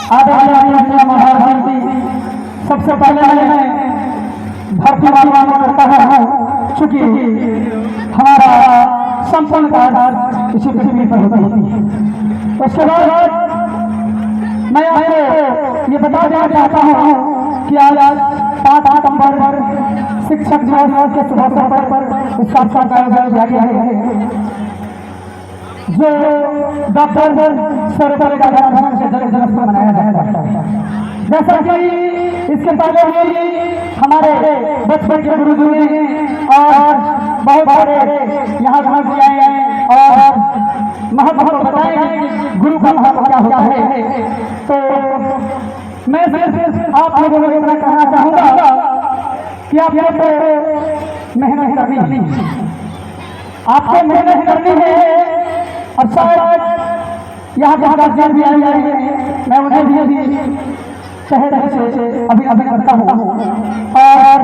आदरणीय महाराज, सबसे पहले मैं धरती माता को करता हूँ, चूंकि हमारा संपूर्ण कार्य इसी पृथ्वी पर होती है। उसके बाद मैं आपको ये बता देना चाहता हूँ कि आज 5 सितंबर शिक्षक दिवस के शुभ अवसर पर इस कार्यक्रम का आयोजन किया गया है, जो डॉक्टर सर्वपल्ली राधाकृष्णन के जन्मदिन पर मनाया जाता है। जैसा कि इसके पहले भी हमारे बचपन के गुरुजी ने और बहुत सारे यहाँ घास आए हैं और महत्व बताएंगे गुरु का महत्व क्या होता है। तो मैं सिर्फ आप लोगों को इतना कहना चाहूँगा कि आप यहाँ पे मेहनत करनी है, आपको मेहनत करनी है। और शायद यहाँ जहाँ गार्जियन भी आए हैं, मैं उन्हें भी शहर से अभी करता हूँ। और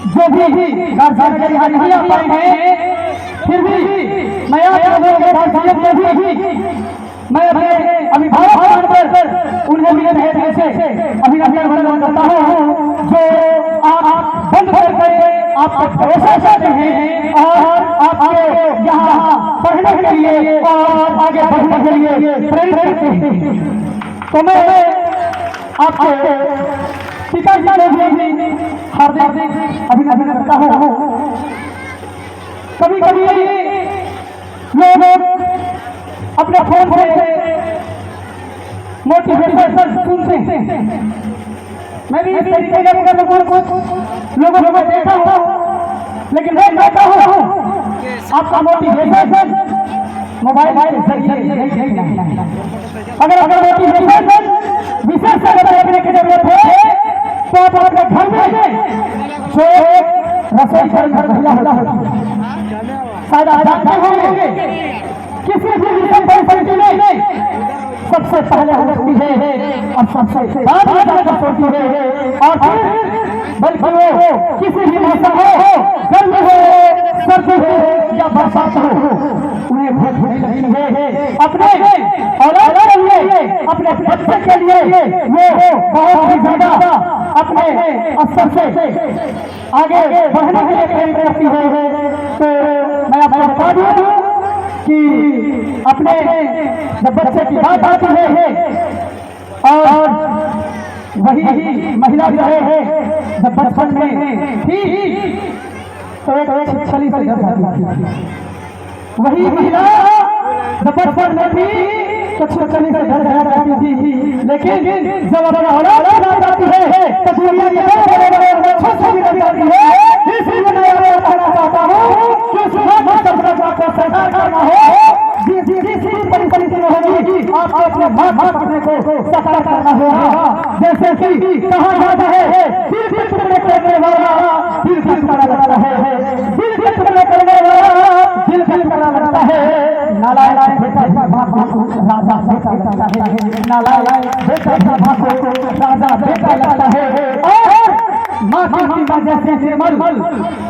जो भी गार्जियन अगर यहाँ नहीं आ पाए हैं, फिर भी मैं आप लोगों के गार्जियन में भी मैं अपने अभिभावक पर उन्हें भी अभिनंदन करता हूँ, जो आप बंद करके आपको भरोसा करते हैं और आपके यहाँ पढ़ने के लिए और आगे बढ़ने के लिए प्रेरित करते हैं। तो मैं आपके पिताजी को भी हार्दिक अभिनंदन करता हूँ। कभी कभी लोग अपने फोन से मोटिवेशन सुनते हैं, मैं भी इस तरीके का लोगों को देखा हूँ, लेकिन मैं कहता हूँ आपका मोटिवेशन मोबाइल के जरिए अगर मोटिवेशन विशेष करने की जरूरत है तो आप अपने घर में जो रसोई घर महिला होती है, शायद आप जानते होंगे किसी भी विषय परिस्थिति में सबसे पहले होती है और सबसे बाद में होती है। और बल्कि वो किसी भी मौसम हो, गर्मी हो, सर्दी हो या बरसात हो, उन्हें भूख लगती है। अपने औलाद के लिए, अपने बच्चे के लिए वो बहुत ही ज्यादा अपने स्तर से आगे बढ़ने के लिए प्रेम करती है। तो मैं आपको बता दूं कि अपने जब बच्चे की बात आती है और वही महिला जो है जब बचपन में थी तो एक छली से घर जाती थी, वही महिला जब बचपन में थी तो छली से घर जाती थी, लेकिन जब अपना औलाद जाती है तो दुनिया के जाती है। इसलिए मैं कहना चाहता हूँ कि सरकार करना हो परिस्थिति में होगी, आपको अपने बात अपने को सफल करना होगा। जैसे कि कहा जाता है दिल टुकड़े करने वाला दिल करता है, दिल टुकड़े करने वाला दिल करता है। नालायक बेटा राजा बेटा लगता है, नालायक बेटा राजा बेटा लगता है। और माँ की वजह से निर्मल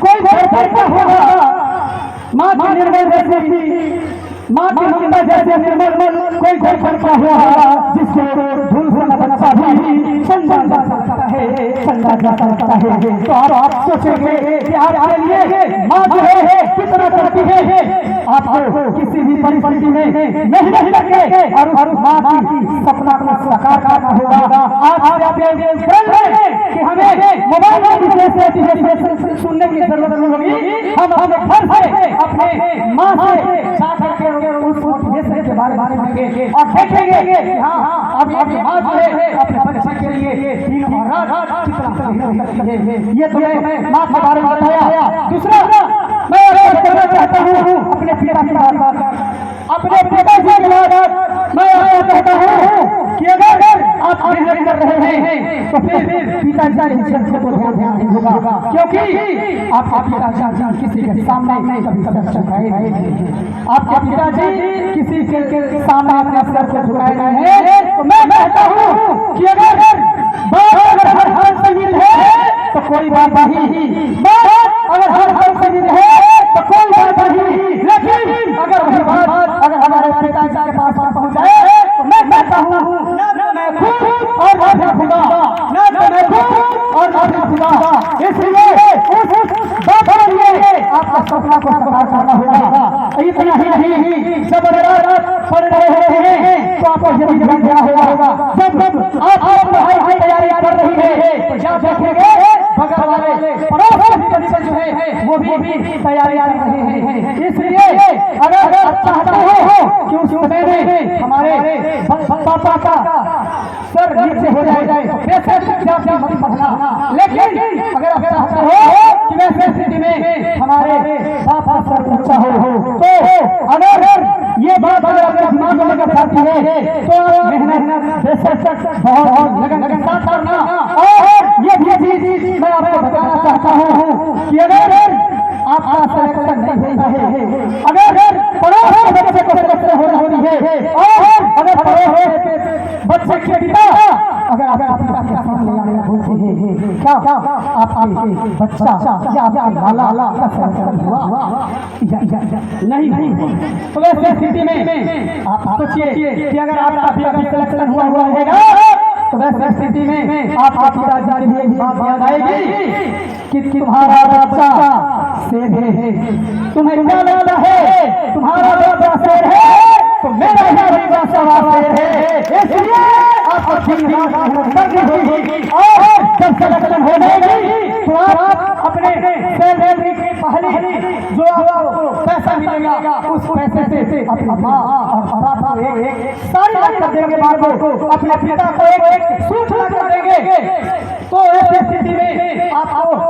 कोई करता होगा, माँ की निर्मल जैसे माँ की ममता जैसे निर्मल कोई करता हुआ जिसको धूल से न बनता भी समझा जा सकता है, समझा जा सकता है। तो आप सोचेंगे कि आपके लिए माँ जो है कितना करती है, आपको किसी भी परिस्थिति में मेहनत करके और माँ की सपना को साकार करना होगा। आज आप कि हमें मोबाइल सुनने की जरूरत नहीं होगी, हम अपने घर से अपने माँ से जाकर के उस मोटिवेशन के बारे में और देखेंगे कि हाँ अब माँ जो है अपने बच्चे के लिए दिन और रात कितना मेहनत करती है। ये तो मैं माँ के बारे में बताया। दूसरा मैं कहना चाहता हूँ अपने पिता की बात, अपने पिताजी की बात मैं कहता हूँ कि अगर आप मेहनत कर रहे हैं तो फिर पिताजी की को ध्यान होगा, क्योंकि आपका पिताजी किसी के सामने कभी झुकाए नहीं, आपके पिताजी किसी के सामने अपने सर को झुकाए नहीं है। तो मैं कहता हूँ कि अगर बात हर हाल से मिल है तो कोई बात नहीं, बात अगर हर हाल से मिल है तो कोई बात नहीं, लेकिन अगर वही बात अगर हमारे पिताजी के पास पहुँच जाए तो मैं कहता हूँ मैं खुद और ना मैं खुदा, ना मैं खुद और ना मैं खुदा। इसलिए उस बात के लिए आपका सपना को साकार करना होगा। इतना ही नहीं, जब रात पढ़ रहे हैं तो आपको ये भी ध्यान देना होगा, जब आप पढ़ाई की तैयारी कर रही है तो क्या देखेंगे बगल वाले पड़ोस के बच्चे जो है वो भी तैयारी कर रहे हैं। इसलिए अगर आप चाहते हो कि उस समय में हमारे पापा का सर नीचे हो जाए तो बेशक मत पढ़ना, लेकिन अगर आप चाहते हो कि वैसे स्थिति में हमारे पापा सर ऊंचा हो तो अगर ये बात अगर अपने दिमाग में लेकर जाती है तो मेहनत बेशक बहुत लगन के साथ करना। और ये चीज मैं आपको बताना चाहता हूँ कि अगर आपका सिलेक्शन नहीं होता है, अगर पड़ोस के बच्चे को सिलेक्शन होनी है और अगर पड़ोस के बच्चे के पिता अगर आपके सामने आने बोलते हैं क्या आपके बच्चा या आपके लाला का सिलेक्शन हुआ नहीं, तो वैसे स्थिति में आप सोचिए कि अगर आपका सिलेक्शन हुआ रहेगा तो वैसे स्थिति में आपके पिताजी के लिए बात याद आएगी कि तुम्हारा बच्चा शेर है, तुम्हें क्या लगता है तुम्हारा बच्चा शेर है तो मेरा ही बच्चा शेर है। इसलिए आपको दिन रात मेहनत करनी होगी और जब सिलेक्शन हो जाएगी तो आप अपने सैलरी की पहली जो आपको पैसा मिलेगा उस पैसे से अपनी माँ और पापा को एक सारी कर देंगे, बात को अपने पिता को एक सूचना कर देंगे। तो ऐसी स्थिति में आपको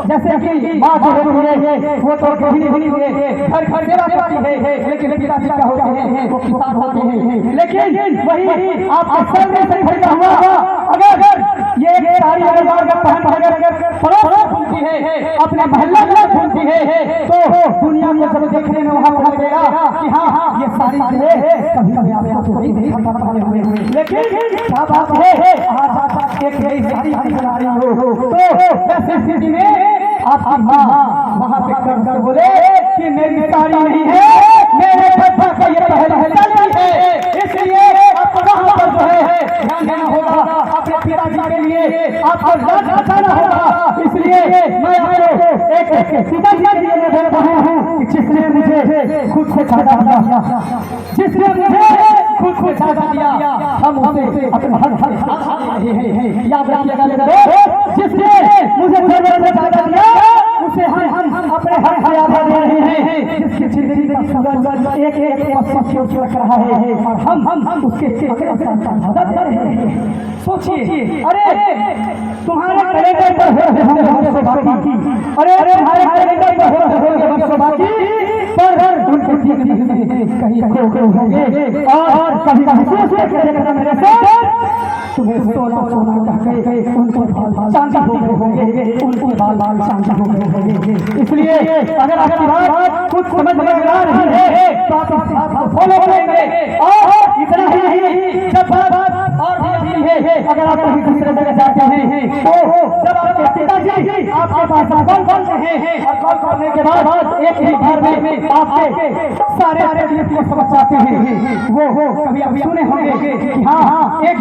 जैसे कि माँ जो होती है वो तो गृहिणी है, घर घर सेवा करती है, लेकिन पिता क्या होते हैं वो किसान होते हैं। लेकिन वही आपके सैलरी से खरीदा हुआ अगर ये एक सारी अगर पड़ोस घूमती है, अपने मोहल्ले में घूमती है तो दुनिया में जब देखने में वहाँ पता लगेगा कि हाँ ये सारी चीजें कभी कभी आपको नहीं हुए, लेकिन क्या बात है आज एक नई साड़ी बना रही हो तो वैसे स्थिति में आपकी माँ वहाँ पे कर बोले कि मेरी साड़ी नहीं है, मेरे बच्चा का ये पहले है, इसलिए आपको वहाँ पर जो है ध्यान देना होगा, अपने पिताजी के लिए आपको लाज बचाना होगा। इसलिए मैं आपको एक पिताजी के लिए बोल रहा हूँ जिसने मुझे खुद से छाड़ा दिया, जिसने मुझे खुद से छाड़ा दिया, हम उसे अपने हर याद रखिएगा, जिसने मुझे से छाड़ा दिया उसे हम अपने हर हयात दे रहे हैं, जिसकी जिंदगी का सूरज एक लग रहा है और हम उसके मदद कर रहे हैं। सोचिए, अरे तुम्हारे कैलेंडर पर बाकी, अरे तुम्हारे कैलेंडर पर बाकी पर कहीं होंगे और कभी मेरे से तुम्हें सोना कहते उनके बाल चांदी होंगे, उनके बाल चांदी होंगे। इसलिए अगर आपकी बात कुछ समझ में आ रही है तो आप फॉलो करेंगे। और इतना ही नहीं, जब बात और भी आती है, अगर आप कहीं दूसरे जगह जाते हैं तो जब आपके पिताजी आपके पास कॉल करते हैं और कॉल करने के बाद एक ही घर में आपके सारे को समझ जाते हैं, वो कभी आप सुने होंगे कि हाँ एक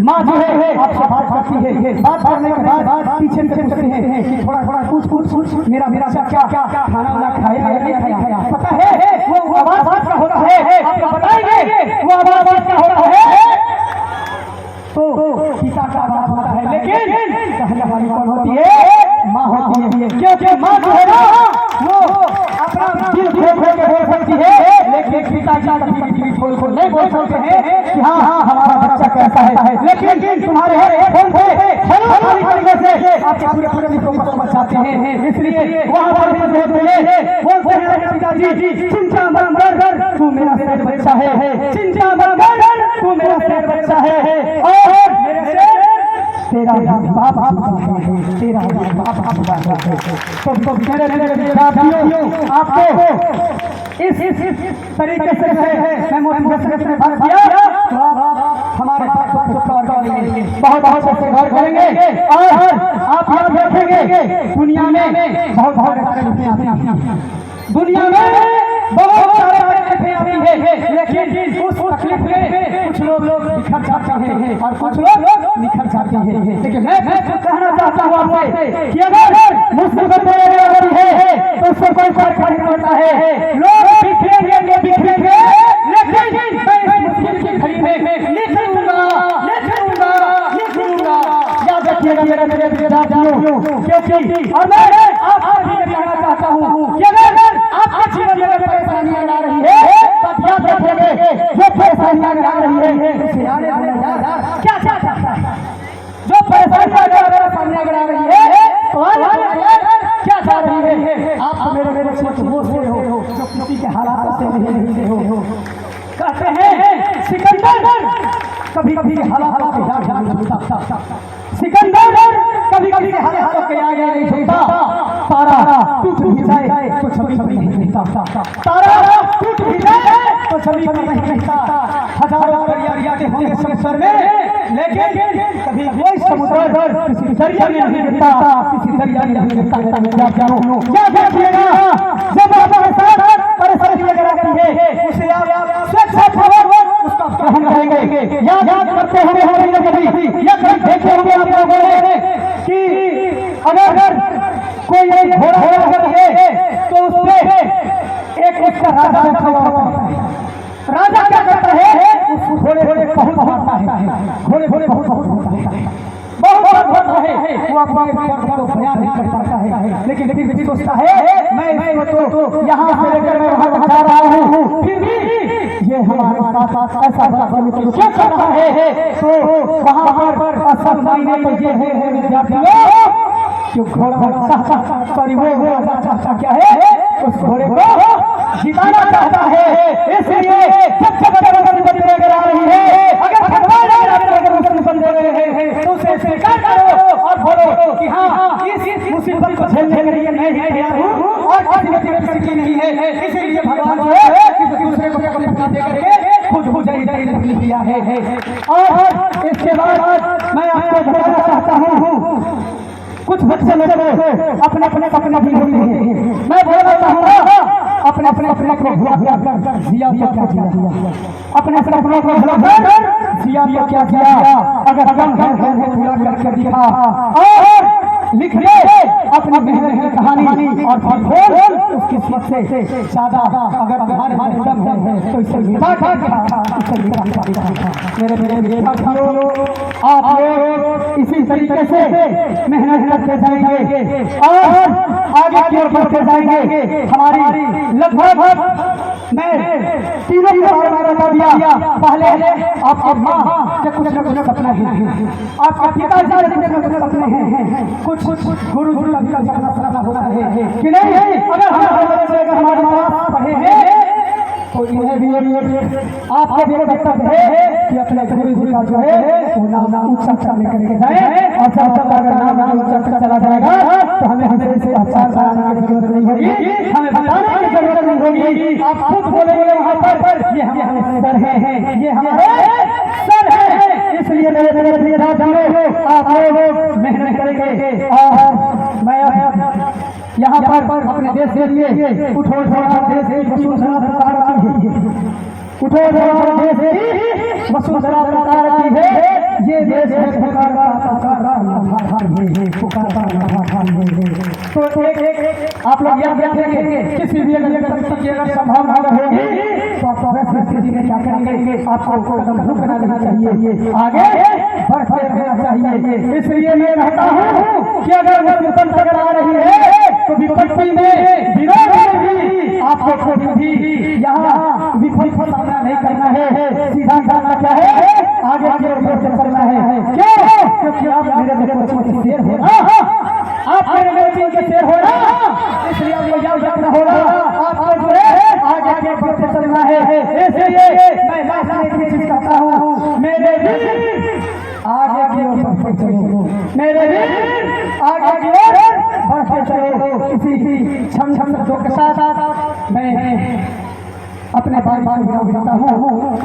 माँ जो है आपसे बात करती है, बात करने के बाद पीछे से पूछते हैं कि थोड़ा कुछ मेरा क्या खाना वाना खाया है, पता है वो आवाज का होता है, आपको बताएंगे वो आवाज का होता है तो पिता का आवाज होता है, लेकिन कहने वाली कौन होती है? माँ होती है, क्योंकि माँ जो है ना वो अपना दिल खोल के बोल सकती है, लेकिन पिता खोल नहीं बोल सकते हैं कि हाँ हमारा बच्चा कैसा है, लेकिन तुम्हारे फोन से आपके पूरे विश्व को समझ जाते हैं। इसलिए वहाँ पर बोलते हैं पिताजी चिंता मत कर, तू मेरा शेर बच्चा है, चिंता मत कर, तू मेरा शेर बच्चा है और मेरे से तेरा बाप है, तेरा बाप है। तो मेरे साथियों आपको इस तरीके से मैं मोटिवेशन में बात किया तो आप हमारे बहुत से घर करेंगे और आप याद रखेंगे दुनिया में बहुत सारे दुनिया में बहुत सारे तकलीफें आती है, लेकिन उस तकलीफ में कुछ लोग बिखर जाते हैं और कुछ लोग निखर जाते हैं। लेकिन मैं कहना चाहता हूँ आपसे कि अगर मुसीबत है तो उसको कोई फर्क नहीं पड़ता है। लोग बिखरेंगे बिखरेंगे, लेकिन मैं इस मुश्किल की घड़ी में लिख लूंगा। याद रखिएगा मेरे विद्यार्थियों, क्योंकि और मैं आपसे भी कहना चाहता हूँ कि अगर आपके जीवन में परेशानियां आ रही है, तब याद रखिएगा जो परेशानियां आ रही है उससे आने वाला क्या जो परेशानियां आ रही है तो क्या चाह रही है। आप मेरे सोच वो से हो जो किसी के हालात से नहीं हो। कहते हैं सिकंदर कभी कभी हालातों के आगे नहीं झुकता, सिकंदर कभी कभी हालातों के आगे नहीं झुकता। तारा टूट भी जाए तो छवि पर नहीं रहता, तारा टूट भी जाए तो छवि पर नहीं रहता। हजारों दरिया के होंगे समुद्र में, लेकिन कभी कोई समुद्र किसी दरिया में नहीं रहता, किसी दरिया में नहीं रहता। क्या देखिएगा जब हमारे साथ परेशानी वगैरह आती है उसे आप उसका ग्रहण करेंगे। याद करते हुए देखे होंगे आप लोगों ने कि अगर कोई एक घोड़ा है तो उससे एक उसका राजा रखा हुआ होता है। राजा क्या करता है, उस घोड़े बहुत होता है, घोड़े बहुत होता है, बहुत होता है। वो अपने को बयान नहीं कर पाता है, लेकिन भी सोचता है मैं तो यहाँ से लेकर मैं वहाँ जा रहा हूँ, फिर भी ये हमारे साथ ऐसा क्या कर रहा है। तो वहाँ पर असल मायने तो ये है विद्यार्थियों, जो घोड़ा चाहता क्या है, उस घोड़े को जिताना चाहता है। इसलिए जब आ रही है, अगर तो उसे स्वीकार करो और बोलो कि हाँ इस मुसीबत को झेलने के लिए मैं तैयार हूँ और किसी नहीं है। इसीलिए भगवान जो है किसी दूसरे को दे करके खुद तकलीफ दिया है। और इसके बाद मैं आपको बताना चाहता हूँ, कुछ बच्चे लोग अपने सपने भी होते हैं। मैं बोलना चाहूँगा अपने को भुला कर जिया क्या किया, अपने सपनों को भुला कर जिया क्या किया। अगर भुला करके दिखा और लिख ले अपनी मेहनत की कहानी और फिर उसकी सोच से ज्यादा अगर तुम्हारे दम है तो इसे मेरे आप लोग इसी तरीके से मेहनत करते जाएंगे और आगे की ओर बढ़ते जाएंगे। हमारी लगभग मैं तीनों के बारे में बता दिया। पहले आपके माँ के कुछ न कुछ सपना है, आपके पिताजी के कुछ सपने हैं, कुछ गुरु का सपना होता है कि नहीं। अगर हमारे माँ बाप पढ़े हैं तो इन्हें भी आपको भी वक्तव्य है कि अपने गुरु का जो है वो नाम ऊंचा करके जाए, और जब अगर नाम ऊंचा चला जाएगा तो हमें से पहचान कराने की जरूरत नहीं होगी, हमें बताने की जरूरत नहीं होगी। आप खुद बोलेंगे वहाँ पर ये हमारे सर है, ये हमारे सर है। इसलिए मेरे आप लोग मेहनत करेंगे और मैं यहाँ पर अपने देश के लिए उठो देश की वसुंधरा सरकार की उठो देश की वसुंधरा सरकार की है। ये देश तो एक आप लोग याद रखेंगे किसी भी अगर संभावना रहेगी तो आप स्थिति में क्या करेंगे, आपको कदम रुकना नहीं चाहिए, आगे बढ़ते रहना चाहिए। इसलिए मैं कहता हूँ कि अगर मुसीबत अगर आ रही है तो विपत्ति में विरोध में भी आपको कभी भी यहाँ विपत्ति का सामना नहीं करना है, सीधा जाना क्या है, आगे करना है। क्यों? क्योंकि आप मेरे बच्चों के शेर हो ना, आप मेरे बच्चों के शेर हो ना, इसलिए आपको याद रखना होगा। आपको जो है आगे बढ़ते चलना है। इसलिए मैं लास्ट में चीज कहता हूँ, मेरे वीर आगे की ओर बढ़ते चलो, मेरे वीर आगे की ओर बढ़ते चलो। इसी छम शब्दों के साथ मैं अपने बात बताता हूँ।